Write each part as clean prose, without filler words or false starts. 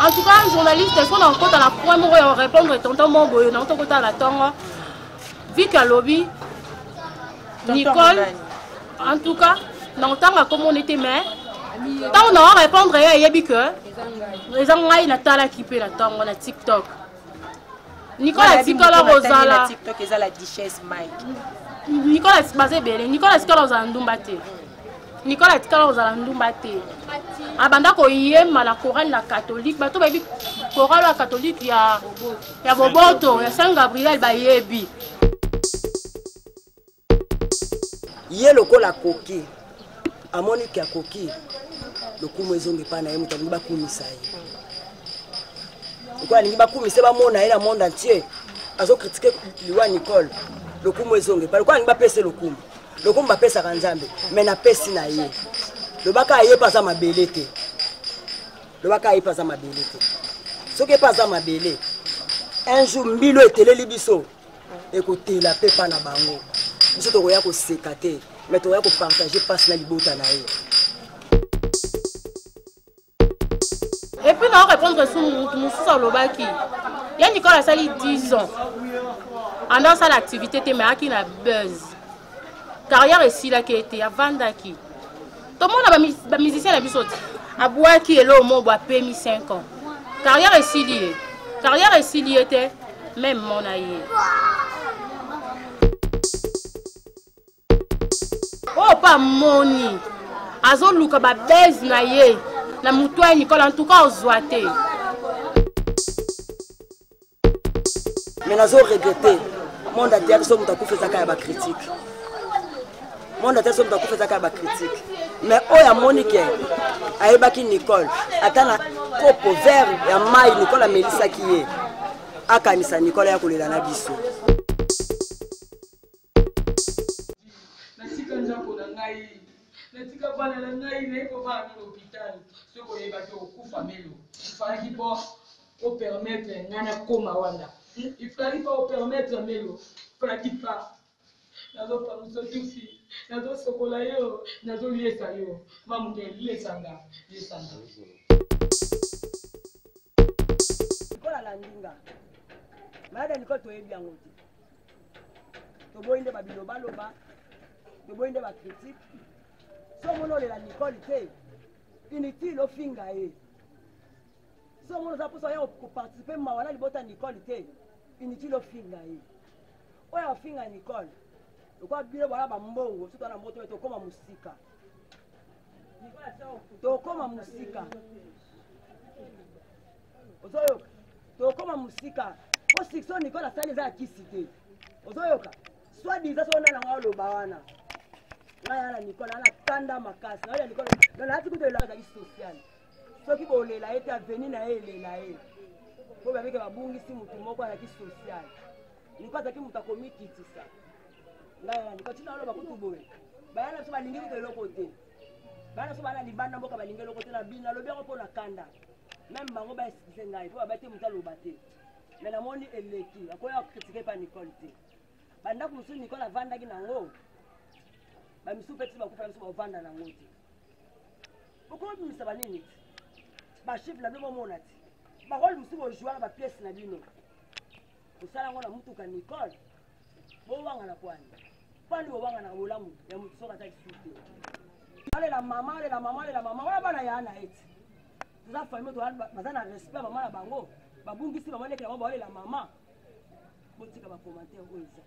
En tout cas, un journaliste, est-ce qu'on a encore dans la point pour répondre à tonton Momboyo, dans ton côté à la tongue, Vic à lobby, Nicole, en tout cas, dans le temps comme on était mais, tant on a répondre à Yabi que, les gens n'ont pas équipé la tongue, on a TikTok. Nicolas Tikala Rosala. TikTok est la duchesse Mike. Nicolas basé belé, Nicolas Tikala Rosala Ndumbate. Nicolas Tikala Rosala Ndumbate. Abanda ko yema la chorale la catholique, bato ba bi chorale la catholique ya Boboto, ya Saint Gabriel ba yebi. Yé lokola koki. Amoni ki koki. Lokumu ezonge pa na ye mutu ba kumisa ye. Quoi ni ba kumisa ba mona ela monde entier. Azo critiquer liwa Nicole. Lokumu ezonge pa quoi ni ba pese lokumu. Lokumu ba pesa kanzambe, mais na pesi na ye. Le baka ye pas ma belete. Le baka ye pas ma belete. Ce qui pas ma belé. Un jour mbilo eteleli biso. Écoutez la paix pas na bango. Biso to koya ko sekate, mais to koya ko partager passe na libota na ye. Et puis, on répondre sur le Lobaki. Il y a Nicolas Sali 10 ans. En dans sa activité, mais qui n'a buzz. Carrière ici, là, qui était à Vandaki. Tout le monde a musicien à Bissot. À Boaki et l'homme, on a payé 5 ans. Carrière ici, liée. Carrière ici, liée était même mon aïe. Oh, pas moni. Azo Luka, ba buzz na ye. Na mutua Nicole en tout cas ozoate. Mais nazo regretter. Monde entier so muta kufa zaka ba critique. Monde entier so muta kufa zaka ba critique. Mais oya Monique ayebaki Nicole atana copo vert ya mai Nicole Melissa kiye. Akanisa Nicole ya kolela na biso. Natika bana na ngai na iko ba na l'hôpital soko yeba ke okufa melo ifaki po o permettre ngana koma wana ifaki po o permettre melo ifaki pa nazo pa musotusi nazo sokola yo nazo liesa yo mamu ke liesanga kola la ndinga maada niko toyebi yango te to boyinde ba biloba loba to boyinde ba critique. So mono le la Nicole te inutile o finga e. So mono za poso ya ko participer ma wana libota Nicole te inutile o finga e. Oya finga Nicole. Kwa bile wala ba mbongo suto na moto to koma musika. To koma musika. Ozoyoka. To koma musika. O sikso Nicole asali za kisite. Ozoyoka. Soit disant so na ngalo bawana. Naya Nicole ana tanda makasi na Nicole na lati kuto la za social soki bolela ete aveni na elela e ko ba beke babungi si mutu moko ya ki social nipata ki mutu akomikitisa ngaya Nicole tina lo bakutu boye bayana so balingi ko eloko te bana so bana libanda mboka balingi eloko te na bina lo beko pona kanda même bango ba excuse ngai po ba te mutu aloba te mais na moni eleki akoya critiquer pa Nicole te banda ku musu Nicole avanda ki nango ba misu petit ba kufa misu ba vanda na ngoti boko bimisa banini ba chef na bimo monati ba rôle misu bo jouer ba pièce na bino usala ngona mtu ka Nicole bo wanga na kwani bo wanga na bolamu ya mtu soka ta kisute ale la mama wala bana ya na eti tuza famille to bazana respect mama na bango babungisi mama leke na ba ale la mama botika ba commentaire ko isa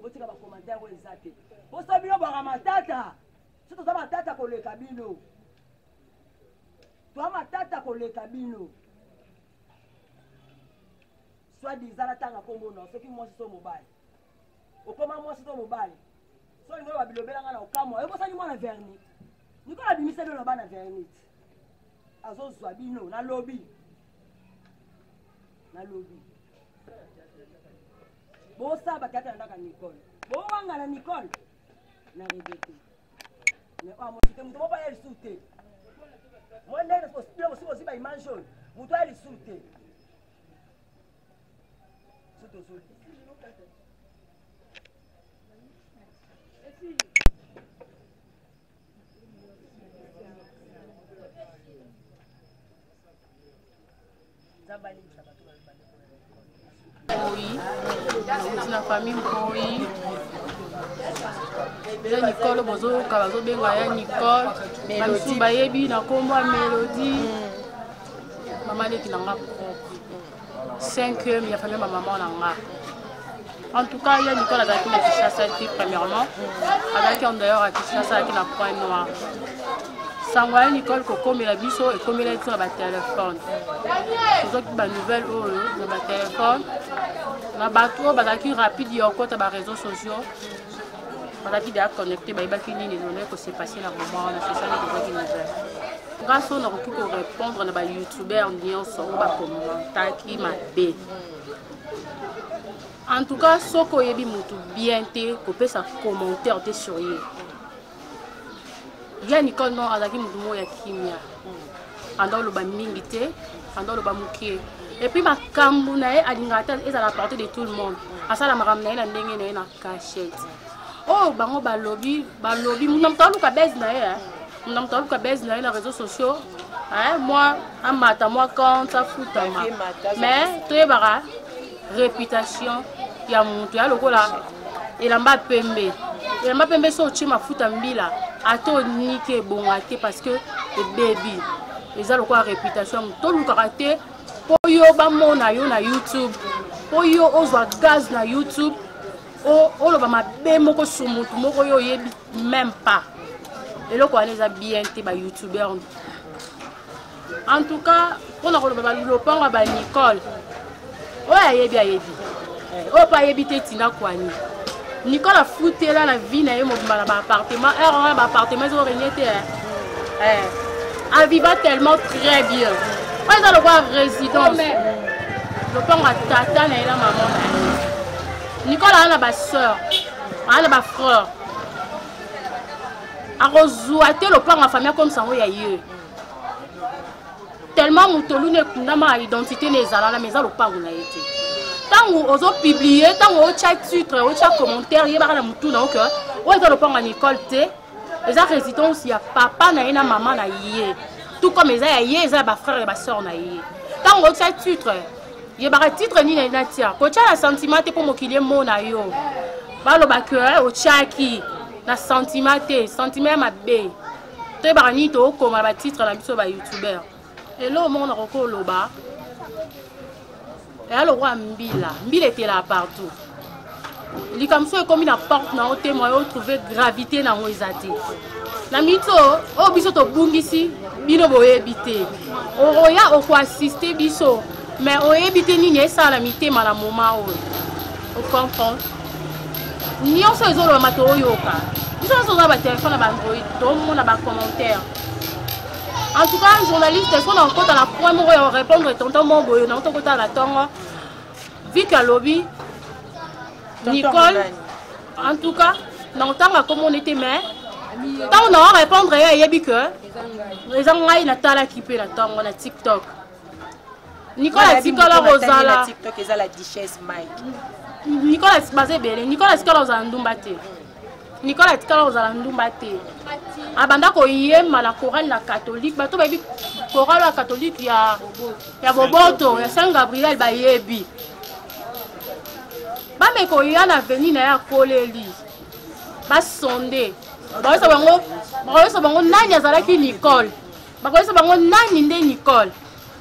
botika ba commentaire ko isa te bo sabino ba matata soto za matata ko leka bino to matata ko leka bino soit disant tanga kombo no soki mo so mobile okoma mo so mobile so ngo ba bilobela ngana okamo ebo sani mwana verni niko la bimisa lo bana verni azo zwa bino na lobby bo saba kata ndaka Nicole bo wanga na Nicole na rebete mais o mo te mo ba yeli sute mo ndene ko sio si ba imagine mo to yeli sute Oui, c'est la famille oui. Déjà Nicole bozo kabazo benga ya Nicole. Mélodie bayebi na kombo Mélodie. Maman est qui n'a pas propre. 5e, il y a famille maman nanga. En tout cas, il y a Nicole qui a Kinshasa premièrement. Avec en dehors à Kinshasa qui n'a point noir. Sangwa Nicole Coco mais la biso et comme il est sur le téléphone. Les autres ba nouvelles sur le téléphone. Na bateau bazaki rapide yo côté ba réseaux sociaux. Bazaki déjà connecté ba ibaki ni données que c'est passé na moment na c'est ça les nouvelles. Grâce on a pu répondre na ba youtubeur nyonso ba commentaire qui m'a bé. En tout cas, ce que yebi mutu bien te ko pesa commentaire te sur ye. Ya Nicole non azaki mutu mo ya kimia. Ando lo ba mingi te, ando lo ba mukie. Et puis ma kambu na ye alingata et à la portée de tout le monde. Asala maram na ye na ndenge na cachette. Oh bango ba lobby, munamta luka base na ye. Munamta luka base na ye na réseaux sociaux. Hein, moi amata moi quand ça futa ma. Mais toi bara réputation ya mutu ya lokola elamba pembe. Elamba pembe so chima futa mbila. Ato nike bongate parce que le baby. Ils ont lokola réputation to luka raté. Poyo ba mona yo na YouTube. Poyo ozwa gaz na YouTube. O lo ba mabe moko sumutu moko yo yebi même pas. Et là quoi les a bien té ba youtubeur. En tout cas, on a ba lopanga ba Nicole. Ouais yebi yebi. O pa yebi té tina kwani. Nicole a fouté là la vie na yo mo ba appartement. Ba appartement zo renyete. Elle vivait tellement très bien. On a le voir résidence. Le pont à tata et la maman. Nicole a ma soeur, a ma frère. A rezoaté le pont en famille comme ça, oui, aïe. Tellement Moutolou n'a pas identité les ala la maison le pont où on a été. Tant où on a publié, tant où on a titre, on a commentaire, il y a la moutou donc, on a le pont à Nicole T. Les résidence, il y a papa na ina maman na yé. Tout comme les aïe, les ma frère et ma soeur na yé. Tant on a titre. Il y a un titre ni na tia. Ko tia na sentiment te pour mo kilie mo na yo. Ba lo ba ke o tia ki na sentiment te, sentiment ma be. Te ba ni to ko ma ba titre na biso ba youtubeur. Et là on a roko lo ba. Et alors roi mbila était là partout. Li comme ça comme il porte na o témoin o trouver gravité na mo ezate. Na mito o biso to bungisi bino boyebite. O roya o ko assister biso. Mais on évite ni ça la mité à la moment où on comprend. Ni on se zone le mato yoka. Ni on se zone téléphone à Android, tout le monde a un commentaire. En tout cas, journaliste, est-ce qu'on a encore dans la première répondre tonton mon boy, non ton côté à la tongue. Vu qu'à lobby, Nicole, en tout cas, dans le temps comme on était mais, tant on a répondre à yebi que les gens na tala qui peut la tongue on a TikTok. Nicolas Tikala Rosala TikTok est la duchesse Mike. Nicolas basé belé Nicolas Tikala Rosala Ndumbate. Nicolas Tikala Rosala Ndumbate. Abanda ko yema la chorale la catholique bato ba bi chorale la catholique ya Boboto ya Saint Gabriel ba yebi. Ba me ko yana veni na ya koleli. Ba sonde. Ba so bango nani azalaki Nicole. Ba ko so bango nani nde Nicole.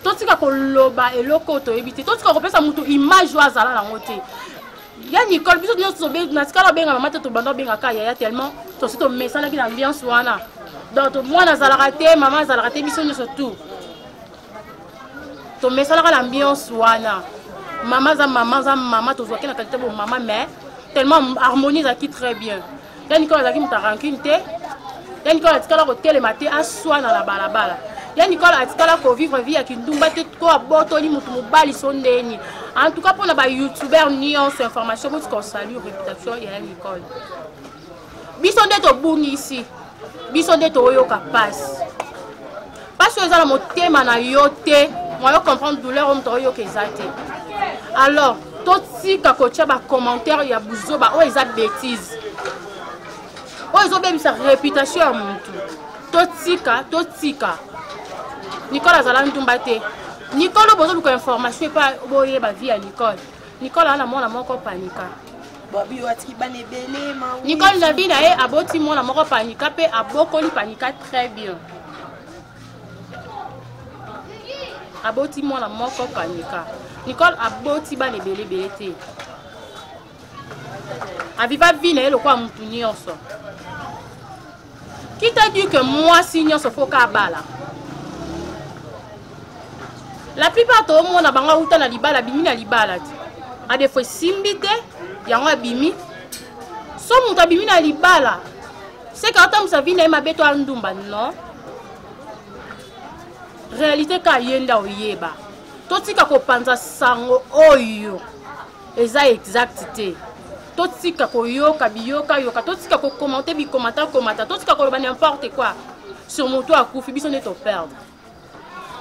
Tout ce qu'on loba et loko to éviter tout ce qu'on repère ça mutu image ou azala la moté ya Nicole biso nous sobe na skala benga mama to bando benga ka ya tellement to sito message na ambiance wana donc moi na zala raté maman zala raté biso nous surtout to message na ambiance wana maman to zoka na qualité bon maman mais tellement harmonie ça qui très bien ya Nicole zaki muta rancune te ya Nicole skala ko télématé à soi dans la balabala. Nicole a dit qu'elle vivre vie avec une doumbate quoi botoli mutu mobali sondeni. En tout cas pour les youtubeurs nions information pour qu'on salue réputation et Nicole. Biso ndeto bungi ici. Biso ndeto yoka passe. Parce que ça mon thème na yote, moi je comprends douleur on to yoka ezate. Alors, tout si ka kocha ba commentaire ya buzo ba o eza bêtise. O ezo be sa réputation ya mutu. Totika Nicolas Zalan Ndumbate. Nicole bozo luka information pas boye ba vie à Nicole. Nicole ana mona moko panika. Bobi watiki bane belé ma. Nicole na vie na e aboti mona moko panika pe abokoli panika très bien. Aboti mona moko panika. Nicole aboti bane belé te. Aviva vie na e lokwa mutu nyonso. Qui t'a dit que moi signons ce faux kabala? La plupart de monde a banga uta na libala bimi na libala. A des fois simbite, yango abimi. So muta bimi na libala. C'est quand on sa vie na ma beto andumba non. Réalité ka yenda oyeba. Totika ko panza sango oyo. Eza exacté. Totika ko yoka biyoka yoka. Totika ko commenter bi commenter. Totika ko ba n'importe quoi. Sur mon toit akufi biso ne to perdre.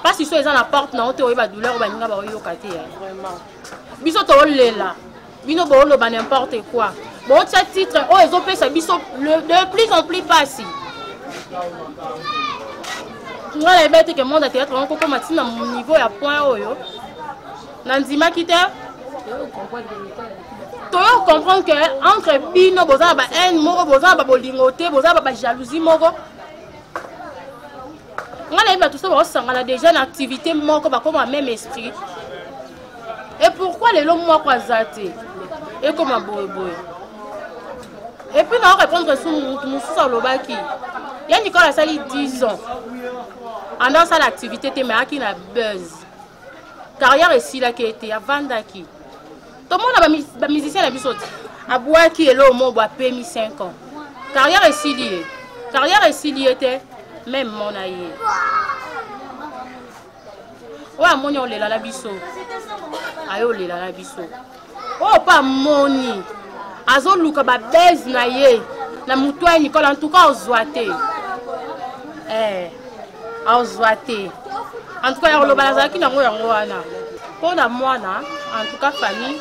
Parce que si ils ont la porte, non, tu as douleur, tu as vraiment. Biso to lela. Bino bolo ba n'importe quoi. Bon, ce titre, oh, ils ont fait ça, biso de plus en plus passé. Tu vois les bêtes que monde a théâtre, on peut maintenant mon niveau à point oyo. Nandima qui te. Tu comprends que entre bino boza ba haine moko boza ba bolingoté, boza ba jalousie moko. On a tout ça, on a déjà une activité comme un même esprit. Et pourquoi les longs mois croisatés? Et comme un boy. Et puis, on répondre sur mon sous-solobaki. Il y a Nicolas Sali 10 ans. En dans ça, l'activité, tu as qui n'a buzz. Carrière ici, là, qui était avant d'aki. Tout le monde a un musicien à Bissot. À boire qui est là au monde, boit PMI 5 ans. Carrière ici, liée. Carrière ici, liée était. Même mon aïe. Ouais, mon on est là la biso. Aïe, on est là la biso. Oh, pas moni. Azo luka ba base na ye. Na mutoa Nicole en tout cas ozwate. Ozwate. En tout cas, on le balazaki na yango wana. Pour la mwana, en tout cas famille.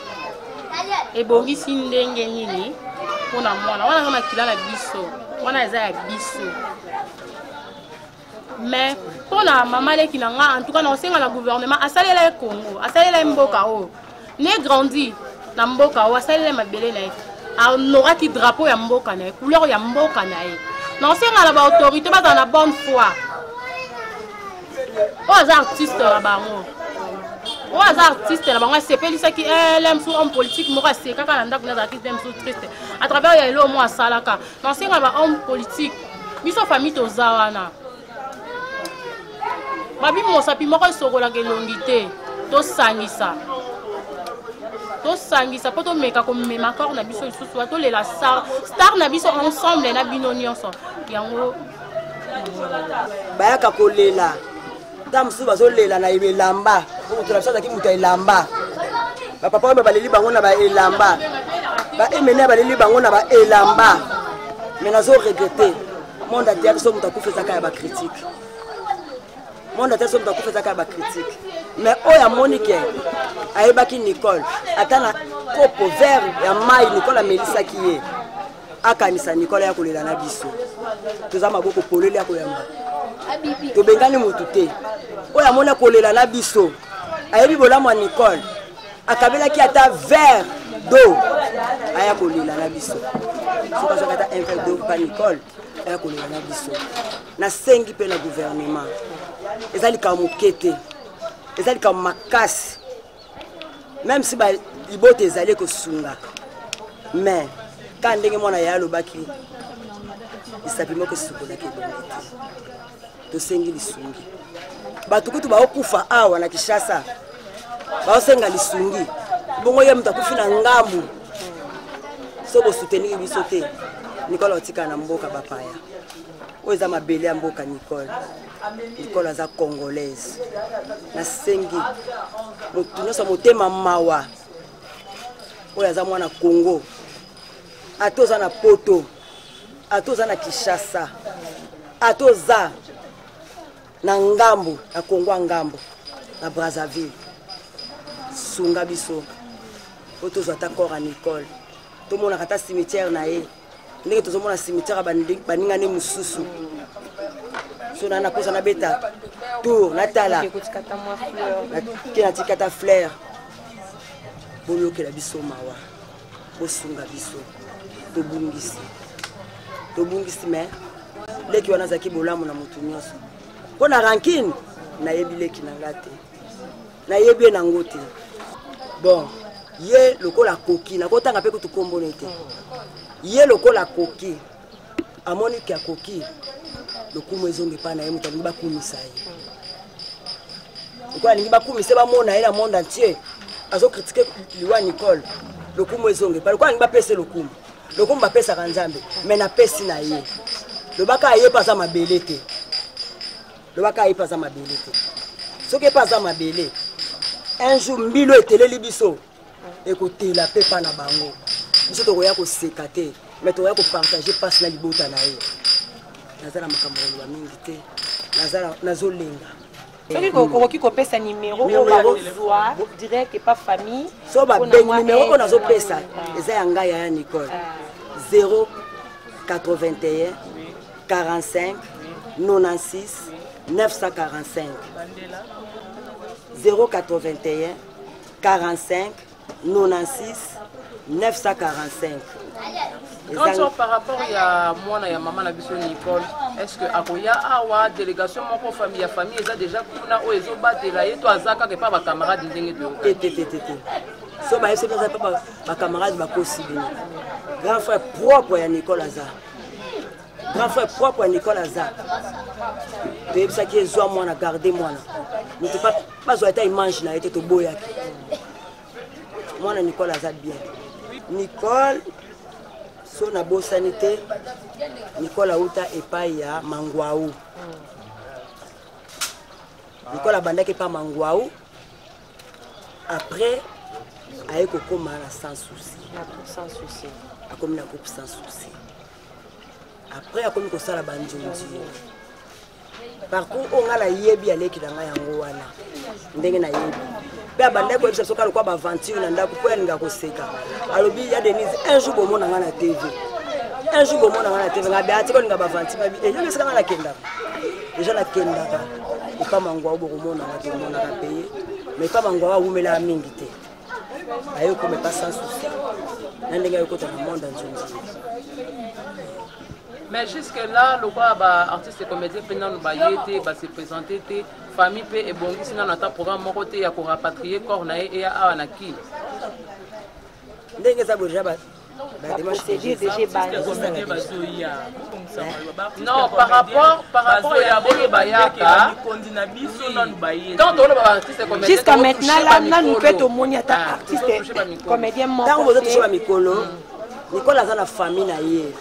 Et bongi sindenge nini. Pour la mwana, wana kama kila la biso. Wana eza ya biso. Mais pour la maman qui n'a en tout cas non c'est le gouvernement a salé le Congo a salé le Mboka o né grandi na Mboka o a salé le mabele na a n'aura qui drapeau ya Mboka na couleur ya Mboka na non c'est la autorité pas dans la bonne foi aux artistes là-bas aux artistes là-bas c'est pas ça qui aime sur homme politique moi c'est quand on a des artistes même sur triste à travers il y a le moi salaka non c'est la homme politique biso famille tozawana Babi mosapi moko sokola ke longité to sangisa poto meka ko mema corps na biso lisusu to lela star na biso ensemble na bino nyonso yango bayaka kolela tamsu bazolela na elamba ko tulapsa ki muta elamba ba papa ba baleli bango na ba elamba ba emene baleli bango na ba elamba mais nazo regretter monde entier so muta kufesa ka ba critique monde entier so muta kufesa ka ba critique mais oya Monique ayebaki Nicole atana kopo vert ya mai Nicole amelisa kiye akanisa Nicole ya kolela na biso toza maboko polele ya koyamba to bengani mutu te oya mona kolela na biso ayebi bolamo Nicole akabela ki ata vert d'eau aya kolela na biso soka soka ta un verre d'eau pa Nicole aya kolela na biso na sengi pe na gouvernement ezali ka mukete ezali ka makasi même si ba libote ezali ko sunga mais quand ndenge mona ya lobaki isapimo ko sukola ke to sengi lisungi batu kutu ba okufa awa na Kishasa ba senga lisungi bongo ye mtakufi na ngambu soko soutenir biso te Nicole otika na mboka bapaya oza mabele ya mboka Nicole aza congolaise na sengi mutunosa motema mawa oyo aza mwana Congo atoza na poto atoza na Kishasa atoza na ngambo na Congo ngambo na Brazzaville sunga biso otoza ta corps à Nicole to mona kata cimetière na ye ndenge tozomona cimetière baningane mususu so na kosa na beta tour natala kena tikata fleur boyokela biso mawa bosunga biso tobungisi me leki wana azalaki bolamu na motu nyonso mpo na rankine nayebi leki na nga te nayebi ye nango te bon ye lokola koki nakotanga mpe kutu kombona te ye lokola koki amoni ke akoki lokumu ezonge epai na ye moto alingi bakumisa ye lokola alingi bakumisa bamona ye na monde entier azokritike liwa Nicole lokumu ezonge epai lokola alingi bapesa lokumu bapesaka nzambe me napesi na ye lobaka aye mpe aza mabele te soki epe aza mabele un jour mbilo eteleli biso ekotela mpe mpa na bango biso tokoya koseka te me tokoya kopartage mpasi na libota na ye naza na makambo koloba mingi te nazolenga soki kokoki kopesa numéro oyo bazwa direct epa famille so babengi numéro oyo nazopesa eza ya ngai ya Nicole 081 45 96 945 081 45 96 945. Donc par rapport à moi et à maman la biso Nicole, est-ce que akoya awa délégation mon famille ya famille eza déjà kuna o ezo batela ye to azaka ke pa ba camarade ndenge to so ba ese pas ba camarade ba possible grand frère propre ya Nicole Aza de ça qui est zo moi na garder moi ne te pas zo eta image na été to boya moi na Nicole Aza bien Nicole so na bosanité Nicole auta epai ya Mangwaou Nicole abandaki pa Mangwaou après aye kokoma na sans souci akomi na coupe sans souci après akomi kosala banjonji parcours on a la yebi aleki na yango wana ndenge na yebi pe abandaki ko biso lokwa ba aventure na ndako po yalinga koseka alobi ya Denise un jour bomona nga na TV ngabe ati ko linga ba aventure babi e yo sika na kenda déjà la kenda ka ipa Mangwaou bokomona na te mona ka payer mais pas Mangwaou umela mingi te ayo ko me pas sans souci na ndenge yo kota na monde nzonzi. Mais jusque-là, le quoi artiste et comédien pendant nous bailler se présenter famille et bon si on attend programme mon côté ya ko rapatrier corps na et à anaki. Ndenge za boja ba non par rapport à ndenge bayaka quand on va artiste et comédien jusqu'à maintenant là nous peut au moni ata artiste comédien mon tant vous toucher ba mikolo Nicole Aza na famille na ye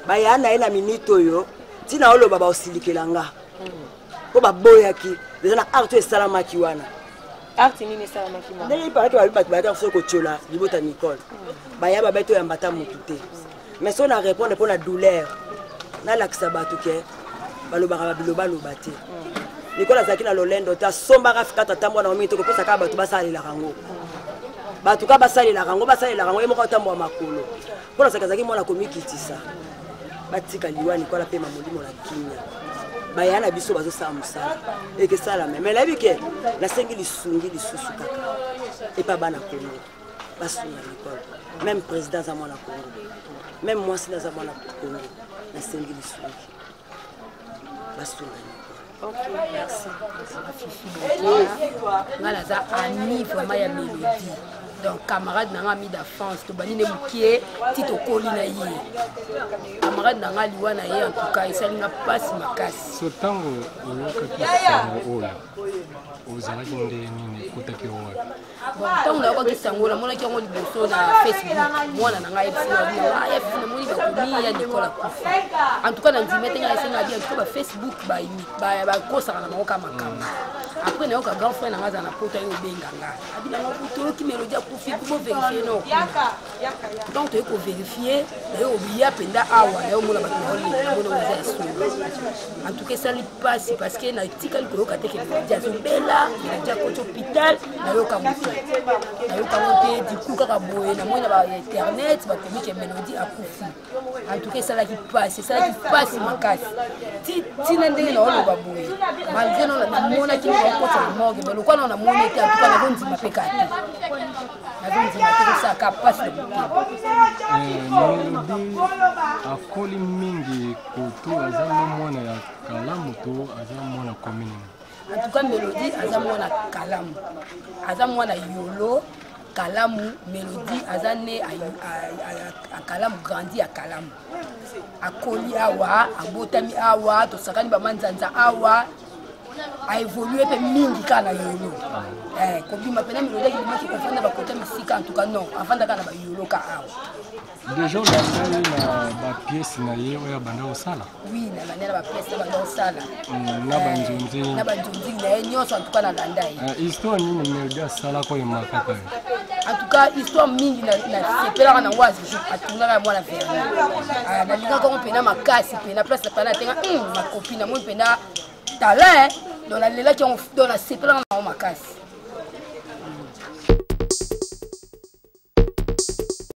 baya na ina minute oyo tina oloba ba osilikelanga ko baboyaki déjà na art esalamaki wana art nini esalamaki ma ndenge paraki ba batu bayaka so ko chola libota Nicole baya ba beto ya mbata mutu te mais so na répondre pour la douleur na lakisa batu ke balobaka biloba lobate Nicole azaki na lolendo ta somba rafika tatambo na omito ko pesa ka batu basalela kango batu ka basalela kango yemo ka tambo makolo pona sakazaki mwana komikitisa batika liwa Nicole pe mamolimo la kinya bayana biso bazo sa musala eke sala mais la bike la sengi lisungi lisusu kaka et pas bana Congo basunga Nicole même président za mwana Congo même moi si na za mwana Congo la sengi lisungi basunga Nicole. OK, merci. Ngala za ami vraiment ya mélodie. Donc camarade nanga mi d'enfance to bani ne mukie ti to koli na ye camarade nanga liwa na ye en tout cas ça n'a pas makasi so tango yoka kisango ola ozala kinde nini kutaki ola bon tango na kwa kisango la mona kiango liboso na Facebook mwana nanga ye fina ya fina moni ba komi ya Nicolas Kufa en tout cas na ndimete nga esenga bien to ba Facebook ba kosa na makoka makamba après na yoka grand frère na ngaza na poto yo benganga abina maputo ki mélodie akufi ko vérifier non donc tu ko vérifier na yo obiya penda awa na yo mona ba mona oza esu en tout cas ça lui passe parce que na tikali ko yoka teke mélodie azobela mélodie ko hôpital na yoka moto na yoka moto du coup kaka boye na mona ba internet ba komi ke mélodie akufi en tout cas ça qui passe makasi ti na ndenge na olo ba boye malgré non na mona ki na morgue mais lokwa na mona ete en tout cas na bonzi mapeka ate na bonzi mapeka ça capable de Mélodie akoli mingi koto azama mwana ya kalamu to azama mwana commune. En tout cas Mélodie azama mwana kalamu azama mwana yolo kalamu Mélodie azane a kalamu grandi a kalamu akoli awa abotami awa tosakani ba manzanza awa a évolué pe mingi kana yolo kobima pena Mélodie qui kofanda ba kota misika en tout cas non afanda kana ba yolo ka awa déjà on a ba pièce na ye oya banda osala oui na manière ba pièce na banda osala na banzunzi na nyonso en tout cas na landa yi histoire ni Mélodie asala ko yema kaka en tout cas histoire mingi na sepelaka na wazi atungaka mwana verni na linga ko pena makasi pena place pena tenga ma copine mo pena talent dans la lela qui on dans la sepelaka na makasi